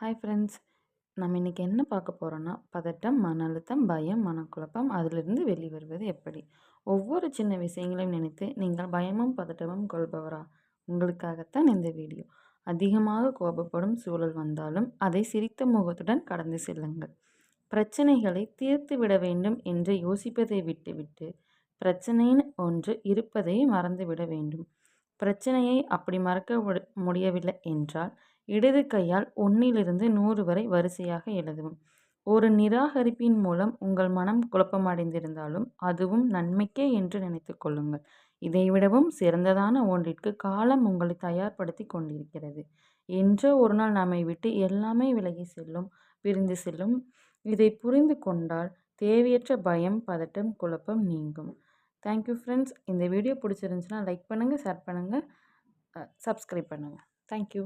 Hi friends. நம்ம இன்னைக்கு என்ன பார்க்க போறோம்னா, பதட்டம், மன அழுத்தம், பயம், மனக்குழப்பம் அதிலிருந்து வெளிவருவது எப்படி? ஒவ்வொரு சின்ன விஷயங்களையும் நினைத்து நீங்கள் பயமும் பதட்டமும் கொள்பவரா? உங்களுக்காகத்தான் இந்த வீடியோ. அதிகமாக கோபப்படும் சூழல் வந்தாலும் அதை சிரித்த முகத்துடன் கடந்து செல்லுங்கள். பிரச்சனைகளை தீர்த்து விட வேண்டும் என்று யோசிப்பதை விட்டுவிட்டு, பிரச்சனைன்னு ஒன்று இருப்பதை மறந்துவிட வேண்டும். பிரச்சனையை அப்படி மறக்க முடியவில்லை என்றால், இடது கையால் 1லிருந்து 100 வரை வரிசையாக எழுதவும். ஒரு நிராகரிப்பின் மூலம் உங்கள் மனம் குழப்பமடைந்திருந்தாலும், அதுவும் நன்மைக்கே என்று நினைத்துக் கொள்ளுங்கள். இதைவிடவும் சிறந்ததான ஒன்றிற்கு காலம் உங்களை தயார்படுத்தி கொண்டிருக்கிறது. என்றோ ஒரு நாள் நம்மை விட்டு எல்லாமே விலகி செல்லும், பிரிந்து செல்லும். இதை புரிந்து கொண்டால் தேவையற்ற பயம், பதட்டம், குழப்பம் நீங்கும். Thank you friends. இந்த வீடியோ பிடிச்சிருந்துச்சுன்னா லைக் பண்ணுங்கள், ஷேர் பண்ணுங்கள், சப்ஸ்கிரைப் பண்ணுங்கள். தேங்க்யூ.